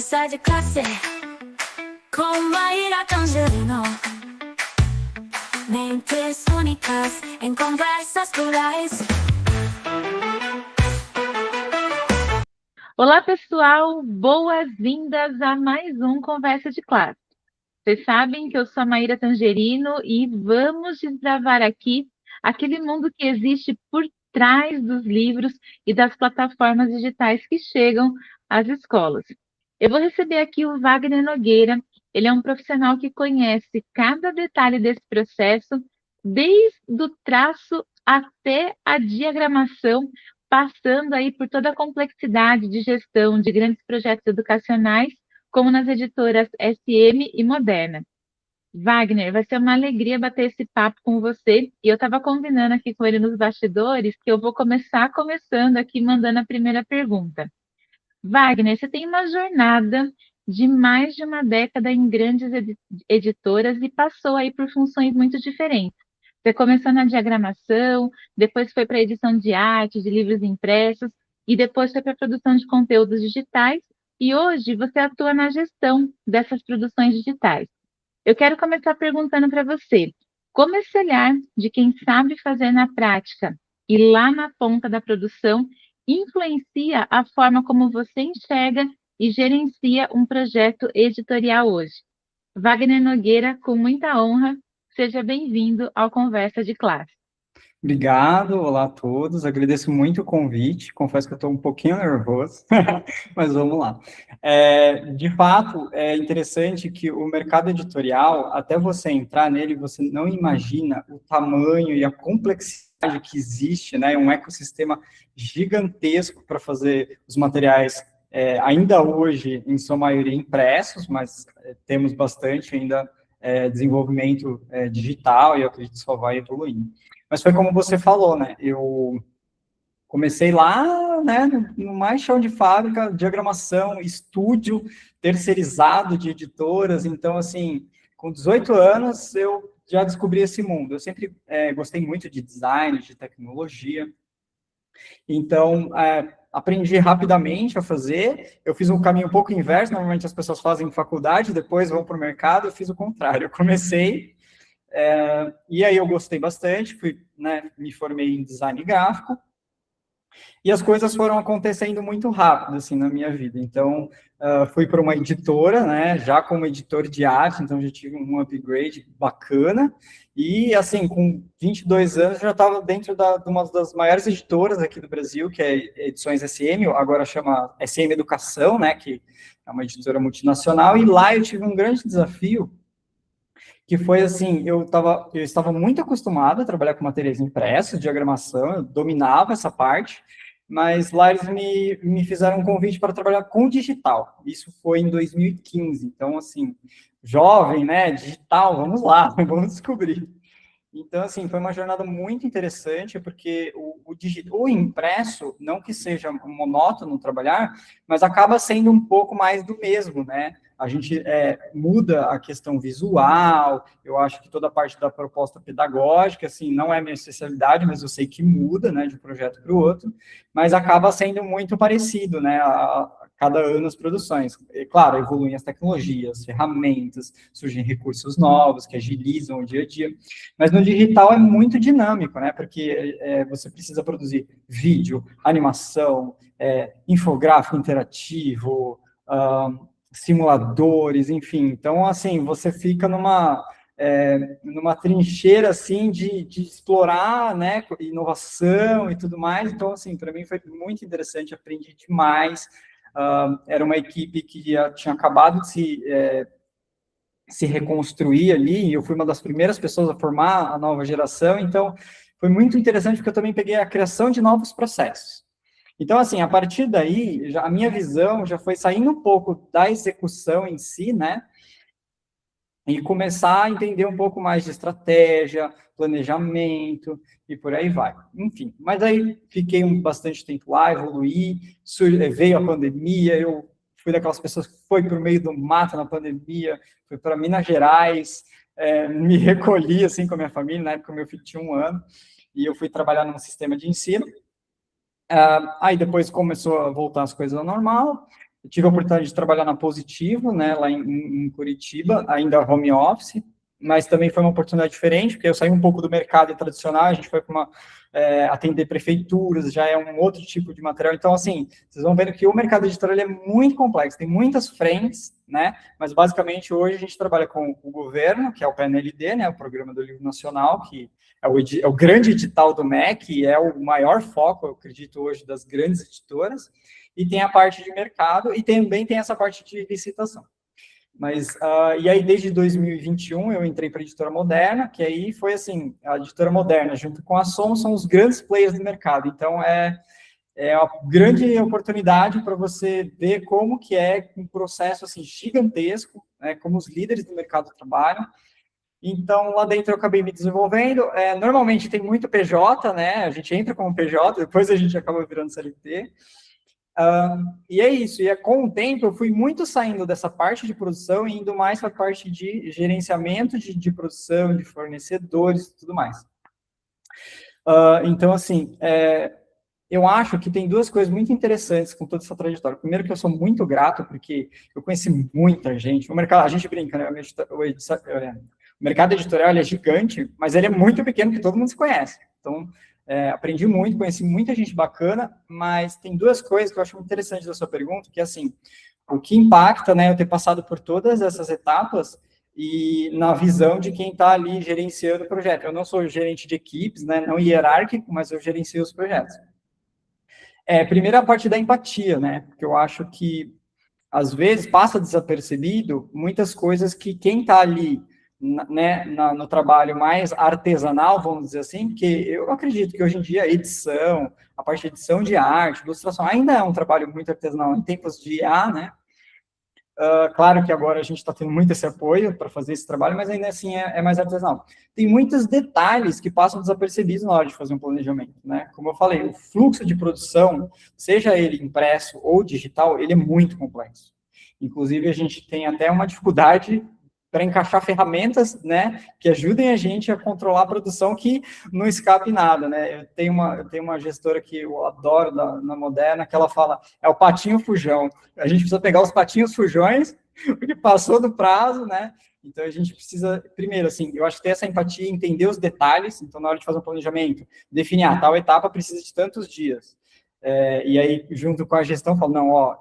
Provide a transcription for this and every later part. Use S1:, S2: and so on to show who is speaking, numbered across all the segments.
S1: Conversa de classe com Maíra Tangerino. Mentes únicas em conversas plurais.
S2: Olá, pessoal! Boas-vindas a mais um Conversa de Classe. Vocês sabem que eu sou a Maíra Tangerino e vamos desbravar aqui aquele mundo que existe por trás dos livros e das plataformas digitais que chegam às escolas. Eu vou receber aqui o Wagner Nogueira. Ele é um profissional que conhece cada detalhe desse processo, desde o traço até a diagramação, passando aí por toda a complexidade de gestão de grandes projetos educacionais, como nas editoras SM e Moderna. Wagner, vai ser uma alegria bater esse papo com você. E eu estava combinando aqui com ele nos bastidores que eu vou começando aqui mandando a primeira pergunta. Wagner, você tem uma jornada de mais de uma década em grandes editoras e passou aí por funções muito diferentes. Você começou na diagramação, depois foi para a edição de arte, de livros impressos, e depois foi para a produção de conteúdos digitais, e hoje você atua na gestão dessas produções digitais. Eu quero começar perguntando para você, como esse olhar de quem sabe fazer na prática e lá na ponta da produção influencia a forma como você enxerga e gerencia um projeto editorial hoje? Wagner Nogueira, com muita honra, seja bem-vindo ao Conversa de Classe.
S3: Obrigado, olá a todos, agradeço muito o convite, confesso que eu estou um pouquinho nervoso, mas vamos lá. De fato, é interessante que o mercado editorial, até você entrar nele, você não imagina o tamanho e a complexidade que existe, né, um ecossistema gigantesco para fazer os materiais, ainda hoje, em sua maioria, impressos, mas temos bastante ainda desenvolvimento digital e eu acredito que só vai evoluindo. Mas foi como você falou, né? Eu comecei lá, né, no mais chão de fábrica, diagramação, estúdio terceirizado de editoras. Então, assim, com 18 anos, eu já descobri esse mundo. Eu sempre gostei muito de design, de tecnologia. Então, aprendi rapidamente a fazer. Eu fiz um caminho um pouco inverso. Normalmente, as pessoas fazem faculdade, depois vão para o mercado. Eu fiz o contrário. Eu comecei... e aí eu gostei bastante, né, me formei em design gráfico, e as coisas foram acontecendo muito rápido, assim, na minha vida. Então, fui para uma editora, né, já como editor de arte, então já tive um upgrade bacana, e, assim, com 22 anos, já estava dentro de uma das maiores editoras aqui do Brasil, que é Edições SM, agora chama SM Educação, né, que é uma editora multinacional, e lá eu tive um grande desafio, que foi assim, eu estava muito acostumado a trabalhar com materiais impressos, diagramação, eu dominava essa parte, mas lá eles me fizeram um convite para trabalhar com digital. Isso foi em 2015, então, assim, jovem, né, digital, vamos lá, vamos descobrir. Então, assim, foi uma jornada muito interessante, porque o impresso, não que seja monótono trabalhar, mas acaba sendo um pouco mais do mesmo, né? A gente muda a questão visual, eu acho que toda a parte da proposta pedagógica, assim, não é minha especialidade, mas eu sei que muda, né, de um projeto para o outro, mas acaba sendo muito parecido, né, a cada ano as produções. E, claro, evoluem as tecnologias, ferramentas, surgem recursos novos que agilizam o dia a dia, mas no digital é muito dinâmico, né? Porque você precisa produzir vídeo, animação, infográfico interativo, simuladores, enfim. Então, assim, você fica numa trincheira, assim, de explorar, né, inovação e tudo mais. Então, assim, para mim foi muito interessante, aprendi demais. Era uma equipe que já tinha acabado de se reconstruir ali, e eu fui uma das primeiras pessoas a formar a nova geração, então foi muito interessante porque eu também peguei a criação de novos processos. Então, assim, a partir daí, a minha visão já foi saindo um pouco da execução em si, né, e começar a entender um pouco mais de estratégia, planejamento, e por aí vai. Enfim, mas aí fiquei bastante tempo lá, evoluí, veio a pandemia, eu fui daquelas pessoas que foi para o meio do mato na pandemia, fui para Minas Gerais, me recolhi, assim, com a minha família, na época meu filho tinha 1 ano, e eu fui trabalhar num sistema de ensino. Aí depois começou a voltar as coisas ao normal, Eu tive a oportunidade de trabalhar na Positivo, né, lá em Curitiba, ainda home office, mas também foi uma oportunidade diferente, porque eu saí um pouco do mercado tradicional, a gente foi para atender prefeituras, já é um outro tipo de material. Então, assim, vocês vão vendo que o mercado editorial é muito complexo, tem muitas frentes, né, mas basicamente hoje a gente trabalha com o governo, que é o PNLD, né, o Programa do Livro Nacional, que é o grande edital do MEC, é o maior foco, eu acredito, hoje das grandes editoras, e tem a parte de mercado, e também tem essa parte de licitação. Mas, e aí, desde 2021, eu entrei para a Editora Moderna, que aí foi assim, a Editora Moderna, junto com a Som, são os grandes players do mercado. Então, é uma grande oportunidade para você ver como que é um processo, assim, gigantesco, né, como os líderes do mercado trabalham. Então, lá dentro eu acabei me desenvolvendo. Normalmente tem muito PJ, né, a gente entra como PJ, depois a gente acaba virando CLT. E é isso, com o tempo eu fui muito saindo dessa parte de produção e indo mais para a parte de gerenciamento de produção, de fornecedores e tudo mais. Então, assim, eu acho que tem duas coisas muito interessantes com toda essa trajetória. Primeiro que eu sou muito grato, porque eu conheci muita gente. O mercado, a gente brinca, né? O mercado editorial é gigante, mas ele é muito pequeno, que todo mundo se conhece. Então, aprendi muito, conheci muita gente bacana, mas tem duas coisas que eu acho muito interessantes da sua pergunta, que é assim, o que impacta, né, eu ter passado por todas essas etapas e na visão de quem está ali gerenciando o projeto. Eu não sou gerente de equipes, né, não hierárquico, mas eu gerencio os projetos. Primeiro a parte da empatia, né, porque eu acho que, às vezes, passa desapercebido muitas coisas que quem está ali, né, no trabalho mais artesanal, vamos dizer assim, porque eu acredito que hoje em dia a edição, a parte de edição de arte, ilustração, ainda é um trabalho muito artesanal em tempos de IA, né? Claro que agora a gente está tendo muito esse apoio para fazer esse trabalho, mas ainda assim é mais artesanal. Tem muitos detalhes que passam desapercebidos na hora de fazer um planejamento, né? Como eu falei, o fluxo de produção, seja ele impresso ou digital, ele é muito complexo. Inclusive, a gente tem até uma dificuldade para encaixar ferramentas, né, que ajudem a gente a controlar a produção, que não escape nada, né? Eu tenho uma gestora que eu adoro na Moderna, que ela fala, é o patinho fujão. A gente precisa pegar os patinhos fujões, porque passou do prazo, né? Então, a gente precisa, primeiro, assim, eu acho que ter essa empatia, entender os detalhes, então, na hora de fazer um planejamento, definir, tal etapa precisa de tantos dias. E aí, junto com a gestão, falo, não,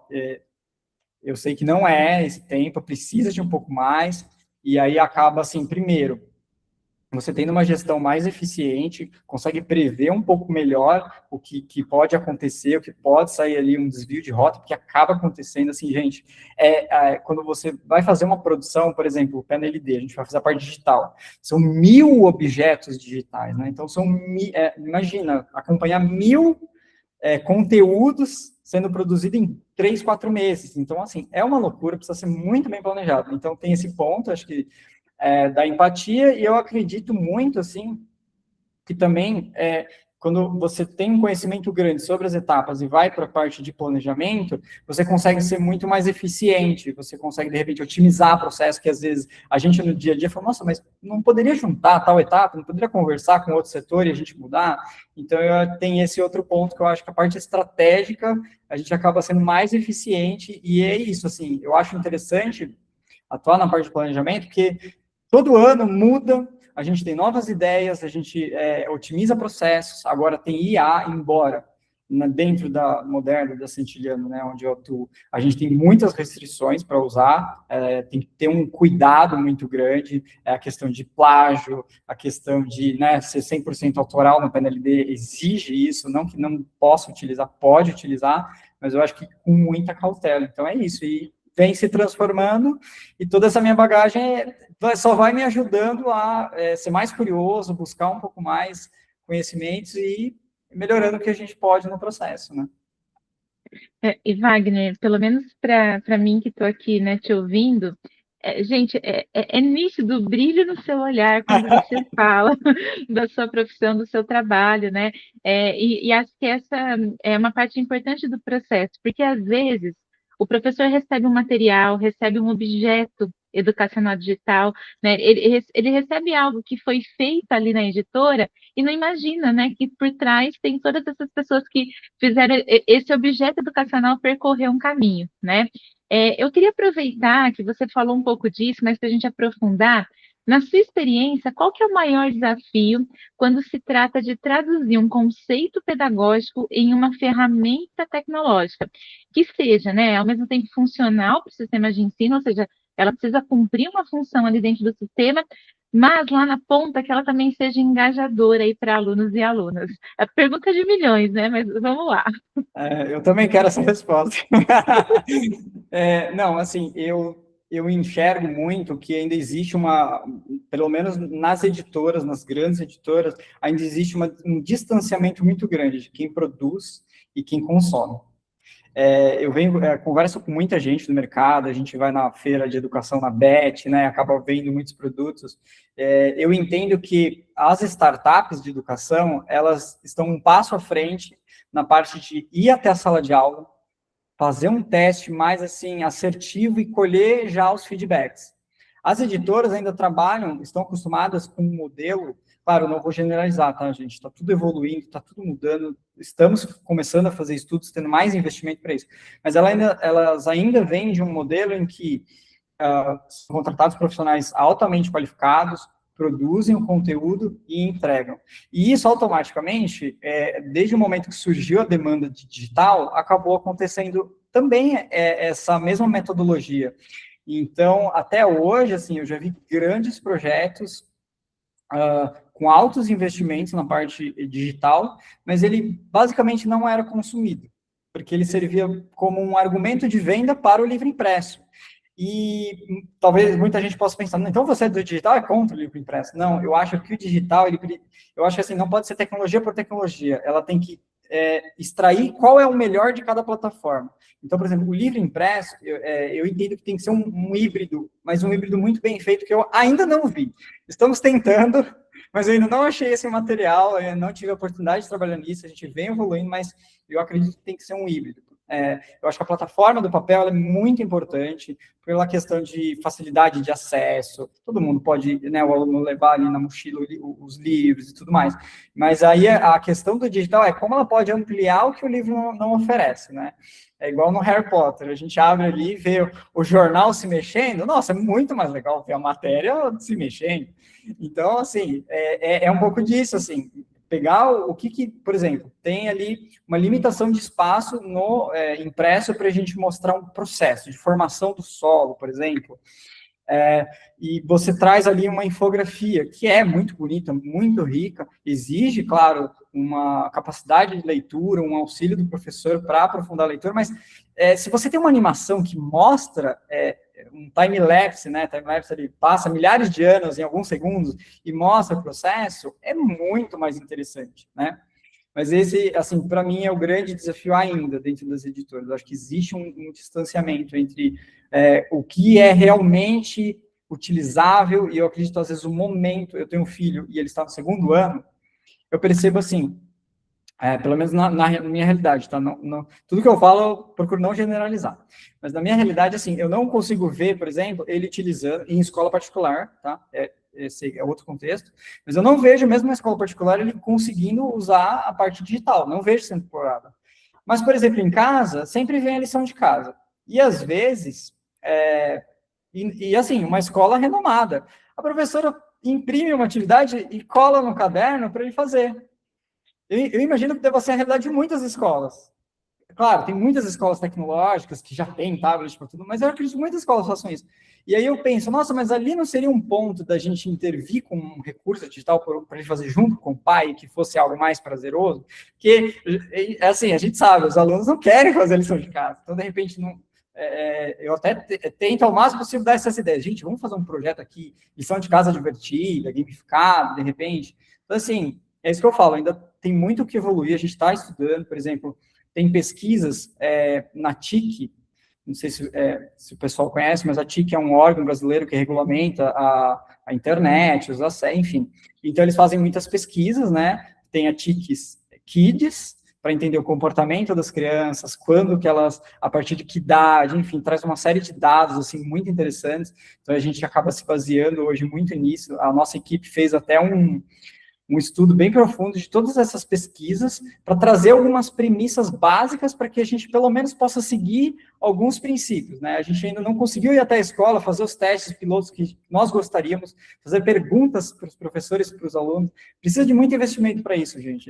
S3: eu sei que não é esse tempo, precisa de um pouco mais, e aí acaba assim, primeiro, você tendo uma gestão mais eficiente, consegue prever um pouco melhor o que pode acontecer, o que pode sair ali um desvio de rota, porque acaba acontecendo assim, gente, quando você vai fazer uma produção, por exemplo, o PNLD, a gente vai fazer a parte digital, são 1000 objetos digitais, né, então imagina, acompanhar 1000 conteúdos sendo produzidos em 3, 4 meses. Então, assim, é uma loucura, precisa ser muito bem planejado. Então, tem esse ponto, acho que, da empatia, e eu acredito muito, assim, que também, quando você tem um conhecimento grande sobre as etapas e vai para a parte de planejamento, você consegue ser muito mais eficiente, você consegue, de repente, otimizar o processo, que às vezes a gente no dia a dia fala, nossa, mas não poderia juntar tal etapa, não poderia conversar com outro setor e a gente mudar? Então, tenho esse outro ponto que eu acho que a parte estratégica, a gente acaba sendo mais eficiente, e é isso, assim, eu acho interessante atuar na parte de planejamento, porque todo ano muda, a gente tem novas ideias, a gente otimiza processos, agora tem IA, embora dentro da Moderna, da Centilhano, né, onde eu atuo, a gente tem muitas restrições para usar, tem que ter um cuidado muito grande, a questão de plágio, a questão de, né, ser 100% autoral no PNLD exige isso, não que não possa utilizar, pode utilizar, mas eu acho que com muita cautela. Então é isso, e vem se transformando, e toda essa minha bagagem só vai me ajudando a ser mais curioso, buscar um pouco mais conhecimentos e melhorando o que a gente pode no processo, né?
S2: E Wagner, pelo menos para mim que estou aqui, né, te ouvindo, gente, é nítido o brilho no seu olhar quando você fala da sua profissão, do seu trabalho, né? E acho que essa é uma parte importante do processo, porque às vezes o professor recebe um material, recebe um objeto educacional digital, né? Ele recebe algo que foi feito ali na editora e não imagina, né, que por trás tem todas essas pessoas que fizeram esse objeto educacional percorrer um caminho, né? Eu queria aproveitar que você falou um pouco disso, mas para a gente aprofundar, na sua experiência, qual que é o maior desafio quando se trata de traduzir um conceito pedagógico em uma ferramenta tecnológica, que seja, né, ao mesmo tempo funcional para o sistema de ensino, ou seja, ela precisa cumprir uma função ali dentro do sistema, mas lá na ponta que ela também seja engajadora aí para alunos e alunas. É pergunta de milhões, né? Mas vamos lá.
S3: Eu também quero essa resposta. Não, assim, eu enxergo muito que ainda existe pelo menos nas editoras, nas grandes editoras, ainda existe um distanciamento muito grande de quem produz e quem consome. Eu converso com muita gente do mercado, a gente vai na feira de educação na BET, né, acaba vendo muitos produtos. Eu entendo que as startups de educação, elas estão um passo à frente na parte de ir até a sala de aula, fazer um teste mais, assim, assertivo e colher já os feedbacks. As editoras ainda estão acostumadas com um modelo, claro, não vou generalizar, tá, gente? Está tudo evoluindo, está tudo mudando, estamos começando a fazer estudos, tendo mais investimento para isso, mas elas ainda vêm de um modelo em que são contratados profissionais altamente qualificados, produzem o conteúdo e entregam. E isso, automaticamente, desde o momento que surgiu a demanda de digital, acabou acontecendo também essa mesma metodologia. Então, até hoje, assim, eu já vi grandes projetos com altos investimentos na parte digital, mas ele basicamente não era consumido, porque ele servia como um argumento de venda para o livro impresso. E talvez muita gente possa pensar, então você do digital é contra o livro impresso. Não, eu acho que o digital, eu acho que assim, não pode ser tecnologia por tecnologia, ela tem que extrair qual é o melhor de cada plataforma. Então, por exemplo, o livro impresso, eu entendo que tem que ser um híbrido, mas um híbrido muito bem feito, que eu ainda não vi. Estamos tentando, mas eu ainda não achei esse material, eu não tive a oportunidade de trabalhar nisso, a gente vem evoluindo, mas eu acredito que tem que ser um híbrido. Eu acho que a plataforma do papel é muito importante pela questão de facilidade de acesso. Todo mundo pode, né, o aluno levar ali na mochila os livros e tudo mais. Mas aí a questão do digital é como ela pode ampliar o que o livro não oferece, né? É igual no Harry Potter, a gente abre ali e vê o jornal se mexendo, nossa, é muito mais legal ver a matéria se mexendo. Então, assim, é um pouco disso, assim, pegar o que, por exemplo, tem ali uma limitação de espaço no impresso para a gente mostrar um processo de formação do solo, por exemplo, e você traz ali uma infografia que é muito bonita, muito rica, exige, claro, uma capacidade de leitura, um auxílio do professor para aprofundar a leitura, mas se você tem uma animação que mostra um time-lapse, né, time-lapse ele passa milhares de anos em alguns segundos e mostra o processo, é muito mais interessante, né? Mas esse, assim, para mim é o grande desafio ainda dentro das editoras. Eu acho que existe um distanciamento entre o que é realmente utilizável e eu acredito, às vezes, o momento. Eu tenho um filho e ele está no 2º ano, eu percebo assim, pelo menos na minha realidade, tá? Tudo que eu falo, eu procuro não generalizar. Mas na minha realidade, assim, eu não consigo ver, por exemplo, ele utilizando em escola particular, tá? Esse é outro contexto, mas eu não vejo, mesmo na escola particular, ele conseguindo usar a parte digital, não vejo sendo explorada. Mas, por exemplo, em casa, sempre vem a lição de casa. E, às vezes, assim, uma escola renomada, a professora imprime uma atividade e cola no caderno para ele fazer. Eu imagino que deva ser a realidade de muitas escolas. Claro, tem muitas escolas tecnológicas que já têm tablet para tudo, mas eu acredito que muitas escolas façam isso. E aí eu penso, nossa, mas ali não seria um ponto da gente intervir com um recurso digital para ele fazer junto com o pai, que fosse algo mais prazeroso? Porque, assim, a gente sabe, os alunos não querem fazer a lição de casa. Então, de repente, eu até tento ao máximo possível dar essas ideias. Gente, vamos fazer um projeto aqui, lição de casa divertida, gamificada, de repente. Então, assim, é isso que eu falo, ainda tem muito o que evoluir, a gente está estudando, por exemplo, tem pesquisas na TIC, não sei se o pessoal conhece, mas a TIC é um órgão brasileiro que regulamenta a internet, enfim. Então, eles fazem muitas pesquisas, né? Tem a TIC Kids, para entender o comportamento das crianças, quando que elas, a partir de que idade, enfim, traz uma série de dados, assim, muito interessantes. Então, a gente acaba se baseando hoje muito nisso. A nossa equipe fez até um estudo bem profundo de todas essas pesquisas para trazer algumas premissas básicas para que a gente, pelo menos, possa seguir alguns princípios, né? A gente ainda não conseguiu ir até a escola, fazer os testes pilotos que nós gostaríamos, fazer perguntas para os professores, para os alunos. Precisa de muito investimento para isso, gente.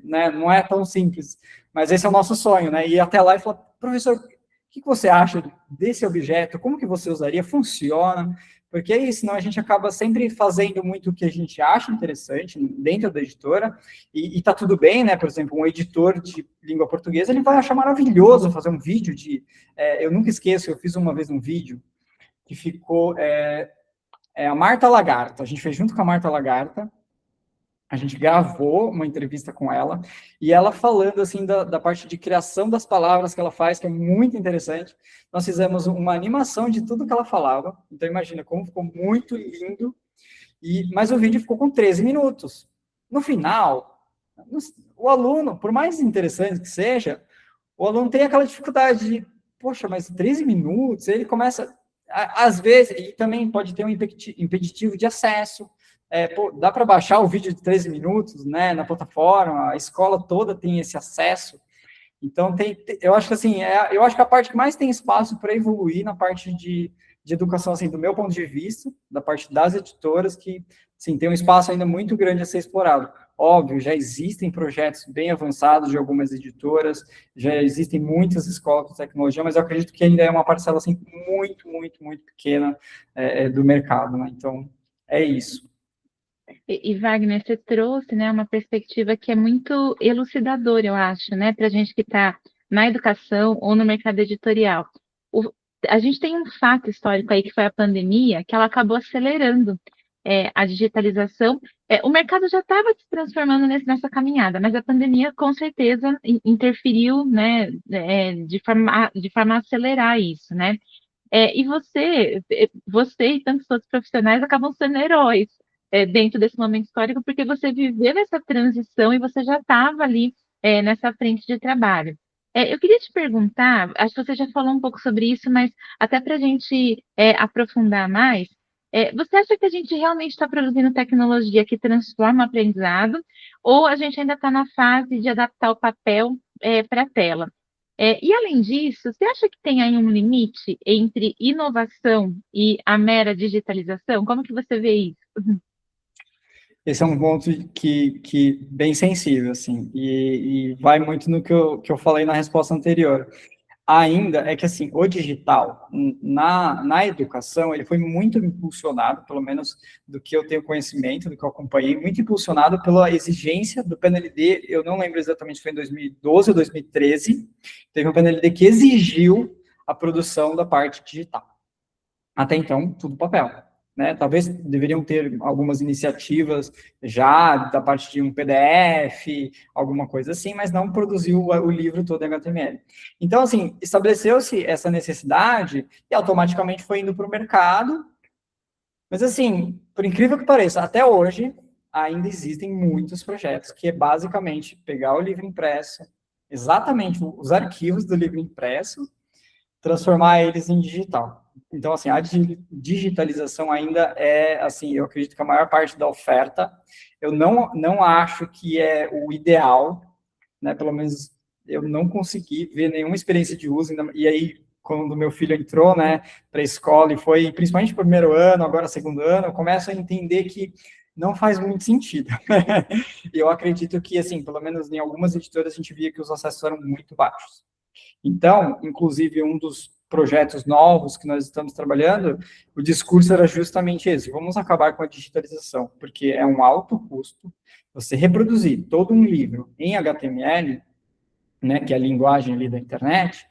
S3: Né? Não é tão simples, mas esse é o nosso sonho, né? Ir até lá e falar, professor, o que você acha desse objeto? Como que você usaria? Funciona? Porque é isso, senão a gente acaba sempre fazendo muito o que a gente acha interessante dentro da editora, e tá tudo bem, né? Por exemplo, um editor de língua portuguesa, ele vai achar maravilhoso fazer um vídeo de... eu nunca esqueço, eu fiz uma vez um vídeo que ficou a Marta Lagarta, a gente fez junto com a Marta Lagarta, a gente gravou uma entrevista com ela, e ela falando, assim, da parte de criação das palavras que ela faz, que é muito interessante. Nós fizemos uma animação de tudo que ela falava, então imagina como ficou muito lindo, mas o vídeo ficou com 13 minutos. No final, o aluno, por mais interessante que seja, o aluno tem aquela dificuldade de, poxa, mas 13 minutos, ele começa, às vezes, e também pode ter um impeditivo de acesso. Dá para baixar o vídeo de 13 minutos, né, na plataforma, a escola toda tem esse acesso. Então, eu acho que, assim, eu acho que a parte que mais tem espaço para evoluir na parte de educação, assim, do meu ponto de vista, da parte das editoras, que, assim, tem um espaço ainda muito grande a ser explorado. Óbvio, já existem projetos bem avançados de algumas editoras, já existem muitas escolas de tecnologia, mas eu acredito que ainda é uma parcela, assim, muito, muito, muito pequena do mercado, né? Então, é isso.
S2: E Wagner, você trouxe, né, uma perspectiva que é muito elucidadora, eu acho, né, para a gente que está na educação ou no mercado editorial. A gente tem um fato histórico aí, que foi a pandemia, que ela acabou acelerando a digitalização. O mercado já estava se transformando nessa caminhada, mas a pandemia, com certeza, interferiu, né, de forma a acelerar isso, né? E você e tantos outros profissionais acabam sendo heróis dentro desse momento histórico, porque você viveu essa transição e você já estava ali nessa frente de trabalho. Eu queria te perguntar, acho que você já falou um pouco sobre isso, mas até para a gente aprofundar mais, você acha que a gente realmente está produzindo tecnologia que transforma o aprendizado, ou a gente ainda está na fase de adaptar o papel para a tela? E além disso, você acha que tem aí um limite entre inovação e a mera digitalização? Como que você vê isso?
S3: Esse é um ponto que bem sensível, assim, e vai muito no que eu falei na resposta anterior. Ainda é que, assim, o digital, na educação, ele foi muito impulsionado, pelo menos do que eu tenho conhecimento, do que eu acompanhei, muito impulsionado pela exigência do PNLD, eu não lembro exatamente se foi em 2012 ou 2013, teve um PNLD que exigiu a produção da parte digital. Até então, tudo papel. Né? Talvez deveriam ter algumas iniciativas já da parte de um PDF, alguma coisa assim, mas não produziu o livro todo em HTML. Então, assim, estabeleceu-se essa necessidade e automaticamente foi indo para o mercado. Mas, assim, por incrível que pareça, até hoje ainda existem muitos projetos que é basicamente pegar o livro impresso, exatamente os arquivos do livro impresso, transformar eles em digital. Então, assim, a digitalização ainda é, assim, eu acredito que a maior parte da oferta, eu não acho que é o ideal, né, pelo menos eu não consegui ver nenhuma experiência de uso, e aí, quando meu filho entrou, né, para a escola, e foi, principalmente o primeiro ano, agora segundo ano, eu começo a entender que não faz muito sentido. E eu acredito que, assim, pelo menos em algumas editoras, a gente via que os acessos eram muito baixos. Então, inclusive, um dos projetos novos que nós estamos trabalhando, o discurso era justamente esse: vamos acabar com a digitalização, porque é um alto custo você reproduzir todo um livro em HTML, né, que é a linguagem ali da internet,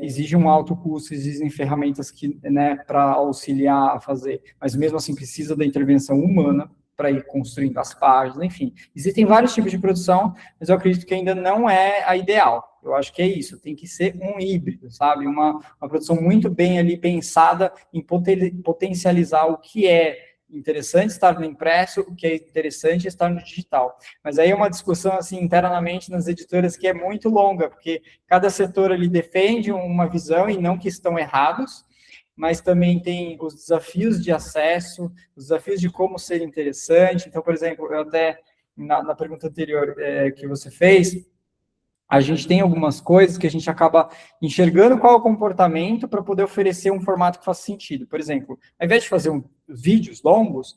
S3: exige um alto custo, existem ferramentas que, né, para auxiliar a fazer, mas mesmo assim precisa da intervenção humana para ir construindo as páginas, enfim. Existem vários tipos de produção, mas eu acredito que ainda não é a ideal. Eu acho que é isso, tem que ser um híbrido, sabe? Uma produção muito bem ali pensada em potencializar o que é interessante estar no impresso, o que é interessante estar no digital. Mas aí é uma discussão, assim, internamente nas editoras que é muito longa, porque cada setor ali defende uma visão, e não que estão errados, mas também tem os desafios de acesso, os desafios de como ser interessante. Então, por exemplo, eu até, na pergunta anterior que você fez, a gente tem algumas coisas que a gente acaba enxergando qual é o comportamento para poder oferecer um formato que faça sentido. Por exemplo, ao invés de fazer vídeos longos,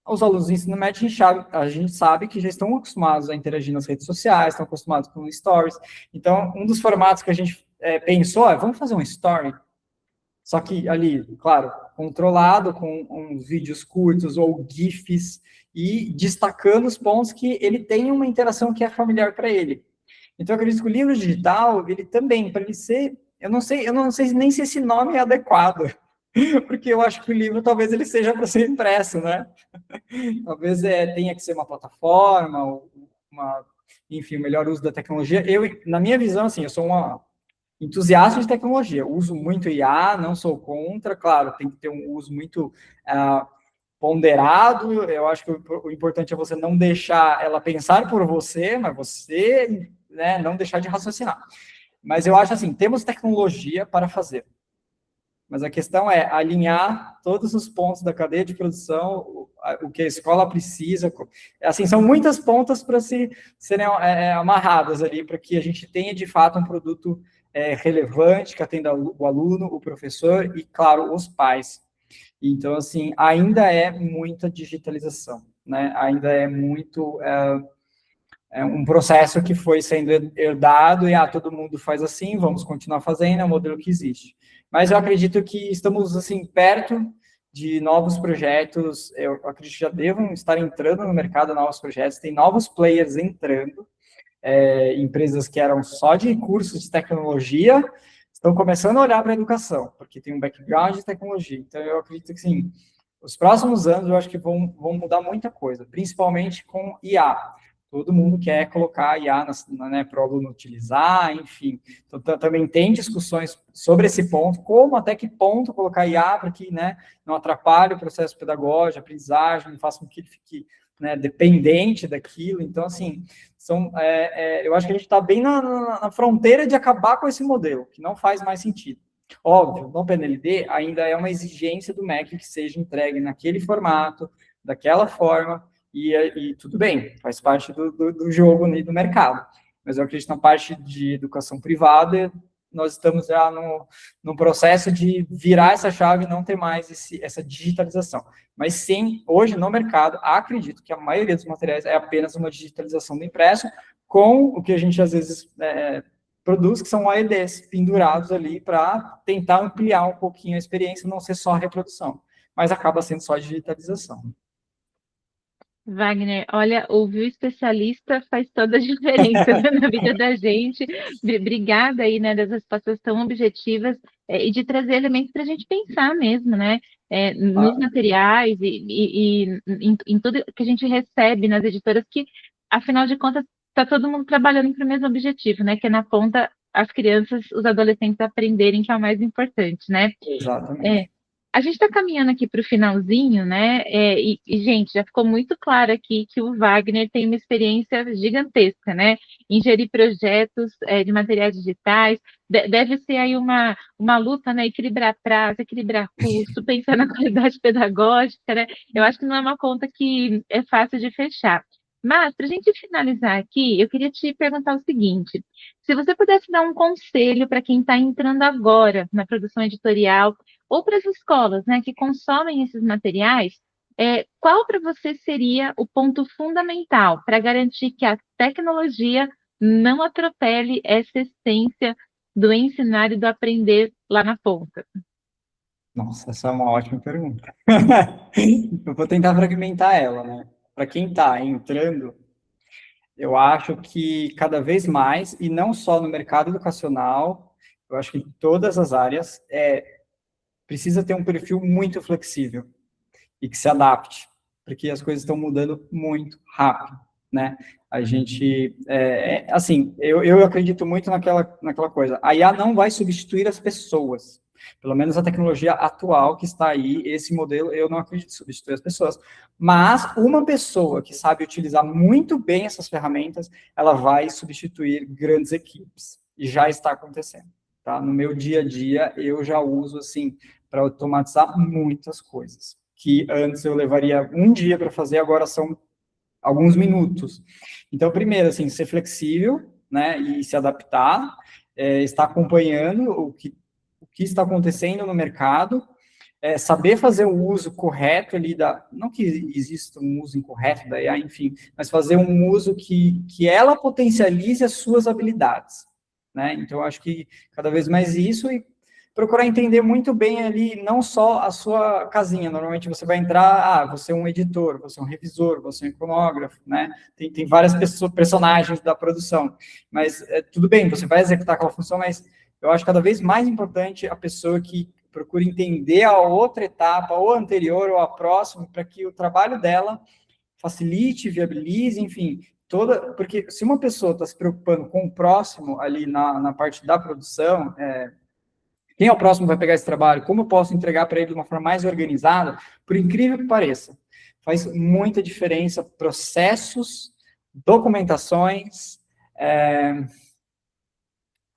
S3: os alunos do ensino médio, a gente sabe que já estão acostumados a interagir nas redes sociais, estão acostumados com stories. Então, um dos formatos que a gente pensou é, vamos fazer um story? Só que ali, claro, controlado, com uns vídeos curtos ou GIFs, e destacando os pontos que ele tem uma interação que é familiar para ele. Então, eu acredito que o livro digital, ele também, para ele ser, eu não sei nem se esse nome é adequado, porque eu acho que o livro talvez ele seja para ser impresso, né? Talvez tenha que ser uma plataforma, enfim, o melhor uso da tecnologia. Na minha visão, assim, eu sou uma entusiasta de tecnologia, uso muito IA, não sou contra, claro, tem que ter um uso muito ponderado. Eu acho que o importante é você não deixar ela pensar por você, mas você, né, não deixar de raciocinar. Mas eu acho assim, temos tecnologia para fazer, mas a questão é alinhar todos os pontos da cadeia de produção, o que a escola precisa. Assim, são muitas pontas para serem amarradas ali, para que a gente tenha, de fato, um produto relevante, que atenda o aluno, o professor e, claro, os pais. Então, assim, ainda é muita digitalização, né? Ainda é muito um processo que foi sendo herdado, e todo mundo faz assim, vamos continuar fazendo, é o modelo que existe. Mas eu acredito que estamos, assim, perto de novos projetos. Eu acredito que já devam estar entrando no mercado novos projetos, tem novos players entrando, empresas que eram só de cursos de tecnologia, estão começando a olhar para a educação, porque tem um background de tecnologia. Então, eu acredito que, sim, os próximos anos, eu acho que vão mudar muita coisa, principalmente com IA. Todo mundo quer colocar IA né, para o aluno utilizar, enfim. Então, também tem discussões sobre esse ponto, como até que ponto colocar IA para que, né, não atrapalhe o processo pedagógico, aprendizagem, não faça com que ele fique, né, dependente daquilo. Então, assim, eu acho que a gente está bem na fronteira de acabar com esse modelo, que não faz mais sentido. Óbvio, no PNLD ainda é uma exigência do MEC que seja entregue naquele formato, daquela forma, e tudo bem, faz parte do jogo do mercado. Mas eu acredito que na parte de educação privada, nós estamos já no processo de virar essa chave e não ter mais essa digitalização. Mas sim, hoje no mercado, acredito que a maioria dos materiais é apenas uma digitalização do impresso, com o que a gente às vezes produz, que são AEDs pendurados ali para tentar ampliar um pouquinho a experiência, não ser só reprodução, mas acaba sendo só digitalização.
S2: Wagner, olha, ouvir o especialista faz toda a diferença na vida da gente. Obrigada aí, né, das respostas tão objetivas, e de trazer elementos para a gente pensar mesmo, né, nos materiais e em tudo que a gente recebe nas editoras, que, afinal de contas, está todo mundo trabalhando para o mesmo objetivo, né, que é na ponta as crianças, os adolescentes aprenderem, que é o mais importante, né?
S3: Exatamente.
S2: A gente está caminhando aqui para o finalzinho, né? Gente, já ficou muito claro aqui que o Wagner tem uma experiência gigantesca, né? Em gerir projetos de materiais digitais. Deve ser aí uma luta, né? Equilibrar prazo, equilibrar custo, pensar na qualidade pedagógica, né? Eu acho que não é uma conta que é fácil de fechar. Mas, para a gente finalizar aqui, eu queria te perguntar o seguinte: se você pudesse dar um conselho para quem está entrando agora na produção editorial, ou para as escolas, né, que consomem esses materiais, qual para você seria o ponto fundamental para garantir que a tecnologia não atropele essa essência do ensinar e do aprender lá na ponta?
S3: Nossa, essa é uma ótima pergunta. Eu vou tentar fragmentar ela, né? Para quem está entrando, eu acho que cada vez mais, e não só no mercado educacional, eu acho que em todas as áreas, precisa ter um perfil muito flexível e que se adapte, porque as coisas estão mudando muito rápido, né? A gente, assim, eu acredito muito naquela coisa. A IA não vai substituir as pessoas, Pelo menos a tecnologia atual que está aí, esse modelo, eu não acredito em substituir as pessoas. Mas uma pessoa que sabe utilizar muito bem essas ferramentas, ela vai substituir grandes equipes. E já está acontecendo. Tá? No meu dia a dia, eu já uso, assim, para automatizar muitas coisas. Que antes eu levaria um dia para fazer, agora são alguns minutos. Então, primeiro, assim, ser flexível, né, e se adaptar, estar acompanhando o que está acontecendo no mercado, saber fazer o uso correto ali não que exista um uso incorreto da IA, enfim, mas fazer um uso que ela potencialize as suas habilidades, né? Então, eu acho que cada vez mais isso e procurar entender muito bem ali, não só a sua casinha. Normalmente você vai entrar, você é um editor, você é um revisor, você é um iconógrafo, né? Tem várias personagens da produção, mas tudo bem, você vai executar aquela função, mas eu acho cada vez mais importante a pessoa que procura entender a outra etapa, ou a anterior, ou a próxima, para que o trabalho dela facilite, viabilize, enfim, porque se uma pessoa está se preocupando com o próximo ali na parte da produção, quem é o próximo que vai pegar esse trabalho? Como eu posso entregar para ele de uma forma mais organizada? Por incrível que pareça, faz muita diferença processos, documentações,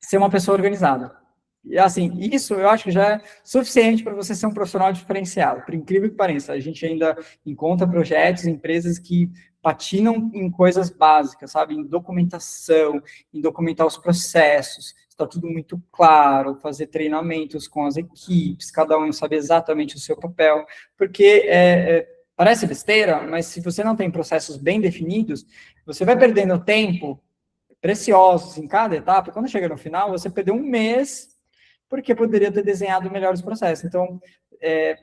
S3: ser uma pessoa organizada. E, assim, isso eu acho que já é suficiente para você ser um profissional diferenciado. Por incrível que pareça, a gente ainda encontra projetos, empresas que patinam em coisas básicas, sabe? Em documentação, em documentar os processos, está tudo muito claro, fazer treinamentos com as equipes, cada um sabe exatamente o seu papel, porque parece besteira, mas se você não tem processos bem definidos, você vai perdendo tempo preciosos em cada etapa, e quando chega no final, você perdeu um mês, porque poderia ter desenhado melhor os processos. Então,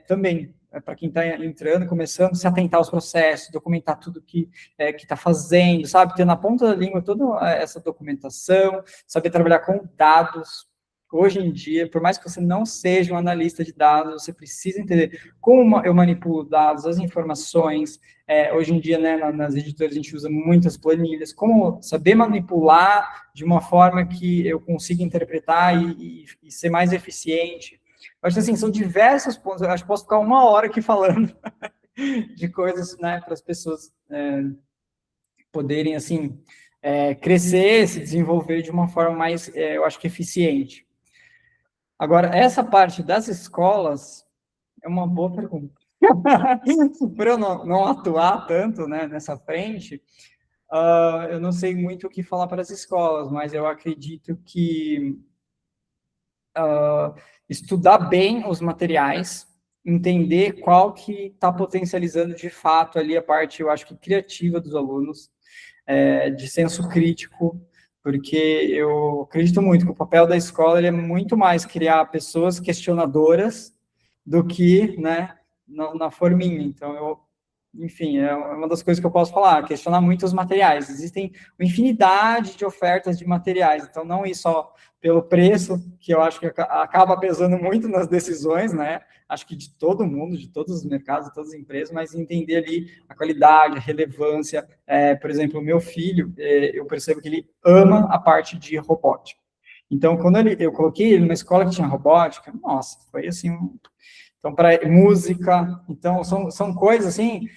S3: também, para quem está entrando, começando, se atentar aos processos, documentar tudo que está fazendo, sabe? Ter na ponta da língua toda essa documentação, saber trabalhar com dados. Hoje em dia, por mais que você não seja um analista de dados, você precisa entender como eu manipulo dados, as informações. Hoje em dia, né, nas editoras, a gente usa muitas planilhas. Como saber manipular de uma forma que eu consiga interpretar e ser mais eficiente. Eu acho que, assim, são diversos pontos. Eu acho que posso ficar uma hora aqui falando de coisas, né, para as pessoas poderem, assim, crescer, se desenvolver de uma forma mais, eu acho que eficiente. Agora, essa parte das escolas é uma boa pergunta. Por eu não atuar tanto, né, nessa frente, eu não sei muito o que falar para as escolas, mas eu acredito que estudar bem os materiais, entender qual que está potencializando de fato ali a parte, eu acho que criativa dos alunos, de senso crítico, porque eu acredito muito que o papel da escola ele é muito mais criar pessoas questionadoras do que, né, na forminha. Então, enfim, é uma das coisas que eu posso falar, questionar muito os materiais. Existem uma infinidade de ofertas de materiais, então não ir só pelo preço, que eu acho que acaba pesando muito nas decisões, né? Acho que de todo mundo, de todos os mercados, de todas as empresas, mas entender ali a qualidade, a relevância. Por exemplo, o meu filho, eu percebo que ele ama a parte de robótica. Então, quando eu coloquei ele numa escola que tinha robótica, nossa, foi assim então, para música, então, são coisas, assim,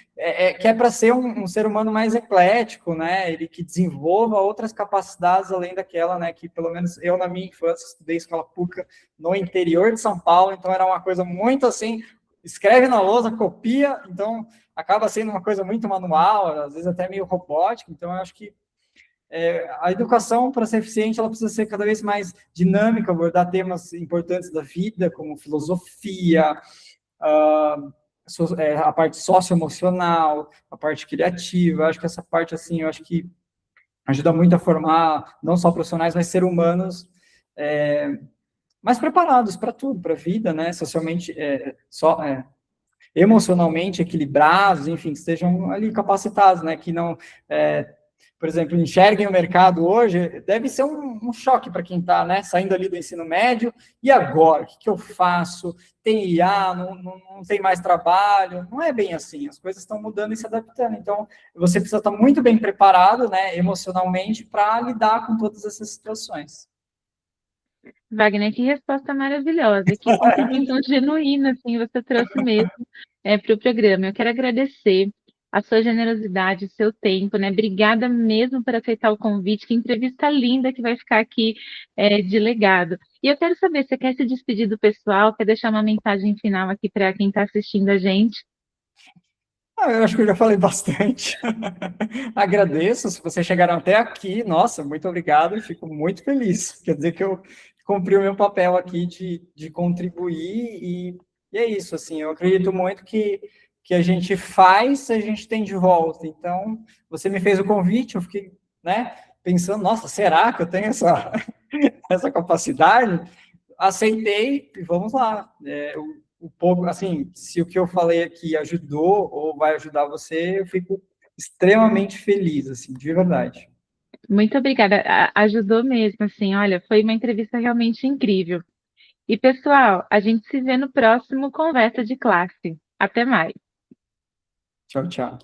S3: que é para ser um ser humano mais eclético, né, ele que desenvolva outras capacidades além daquela, né, que pelo menos eu, na minha infância, estudei escola pública no interior de São Paulo, então era uma coisa muito assim, escreve na lousa, copia, então acaba sendo uma coisa muito manual, às vezes até meio robótica, então eu acho que a educação, para ser eficiente, ela precisa ser cada vez mais dinâmica, abordar temas importantes da vida, como filosofia, a parte socioemocional, a parte criativa. Acho que essa parte, assim, eu acho que ajuda muito a formar não só profissionais, mas seres humanos mais preparados para tudo, para a vida, né? Socialmente, emocionalmente equilibrados, enfim, que estejam ali capacitados, né? Que não por exemplo, enxerguem o mercado hoje, deve ser um choque para quem está, né, saindo ali do ensino médio, e agora? O que eu faço? Tem IA, não tem mais trabalho? Não é bem assim, as coisas estão mudando e se adaptando, então você precisa estar muito bem preparado, né, emocionalmente, para lidar com todas essas situações.
S2: Wagner, que resposta maravilhosa, que contribuição genuína, assim, você trouxe mesmo para o programa. Eu quero agradecer a sua generosidade, o seu tempo, né? Obrigada mesmo por aceitar o convite. Que entrevista linda que vai ficar aqui de legado. E eu quero saber, você quer se despedir do pessoal? Quer deixar uma mensagem final aqui para quem está assistindo a gente?
S3: Eu acho que eu já falei bastante. Agradeço, se vocês chegaram até aqui, nossa, muito obrigado e fico muito feliz. Quer dizer que eu cumpri o meu papel aqui de contribuir e é isso, assim, eu acredito muito que a gente faz, a gente tem de volta. Então, você me fez o convite, eu fiquei, né, pensando, nossa, será que eu tenho essa capacidade? Aceitei e vamos lá. O pouco, assim, se o que eu falei aqui ajudou ou vai ajudar você, eu fico extremamente feliz, assim, de verdade.
S2: Muito obrigada, ajudou mesmo, assim, olha, foi uma entrevista realmente incrível. E pessoal, a gente se vê no próximo Conversa de Classe. Até mais.
S3: Tchau, tchau.